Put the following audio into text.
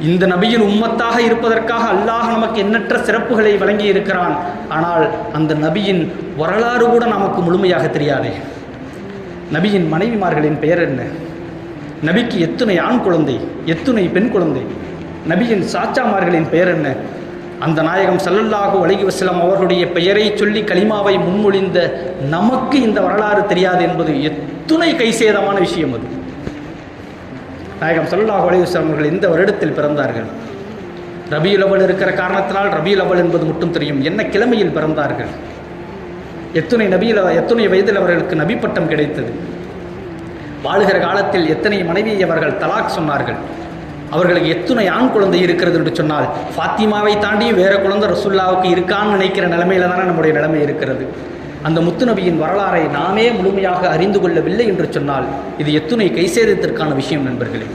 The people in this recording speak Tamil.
இந்த நபியின் உம்மத்தாக இருப்பதற்காக அல்லாஹ் நமக்கு எண்ணற்ற சிறப்புகளை வழங்கி இருக்கிறான். ஆனால் அந்த நபியின் வரலாறு கூட நமக்கு முழுமையாக தெரியாதே. நபியின் மனைவிமார்களின் பெயர் என்ன? நபிக்கு எத்துணை ஆண் குழந்தை, எத்துணை பெண் குழந்தை? நபியின் சாச்சாமார்களின் பெயர் என்ன? அந்த நாயகம் ஸல்லல்லாஹு அலைஹி வஸல்லம் அவர்களுடைய பெயரை சொல்லி கலிமாவை முன்மொழிந்த நமக்கு இந்த வரலாறு தெரியாது என்பது எத்துணை கைசேதமான விஷயம். அது நாயகம் ஸல்லல்லாஹு அலைஹி வஸல்லம் அவர்கள் இந்த வருடத்தில் பிறந்தார்கள். ரபியுல் அவ்வல் இருக்கிற காரணத்தினால் ரபியுல் அவ்வல் என்பது மட்டும் தெரியும். என்ன கிழமையில் பிறந்தார்கள்? எத்துணை வயதில் அவர்களுக்கு நபி பட்டம் கிடைத்தது? வாழுகிற காலத்தில் எத்தனை மனைவியை அவர்கள் தலாக் சொன்னார்கள்? அவர்களுக்கு எத்துணை ஆண் குழந்தை இருக்கிறது என்று சொன்னால் ஃபாத்திமாவை தாண்டி வேறு குழந்தை ரசூலுல்லாவுக்கு இருக்கான்னு நினைக்கிற நிலைமையில தானே நம்முடைய நிலைமை இருக்கிறது. அந்த முத்துநபியின் வரலாறை நாமே முழுமையாக அறிந்து கொள்ளவில்லை என்று சொன்னால் இது எத்துணை கைசேதத்திற்கான விஷயம் நண்பர்களே.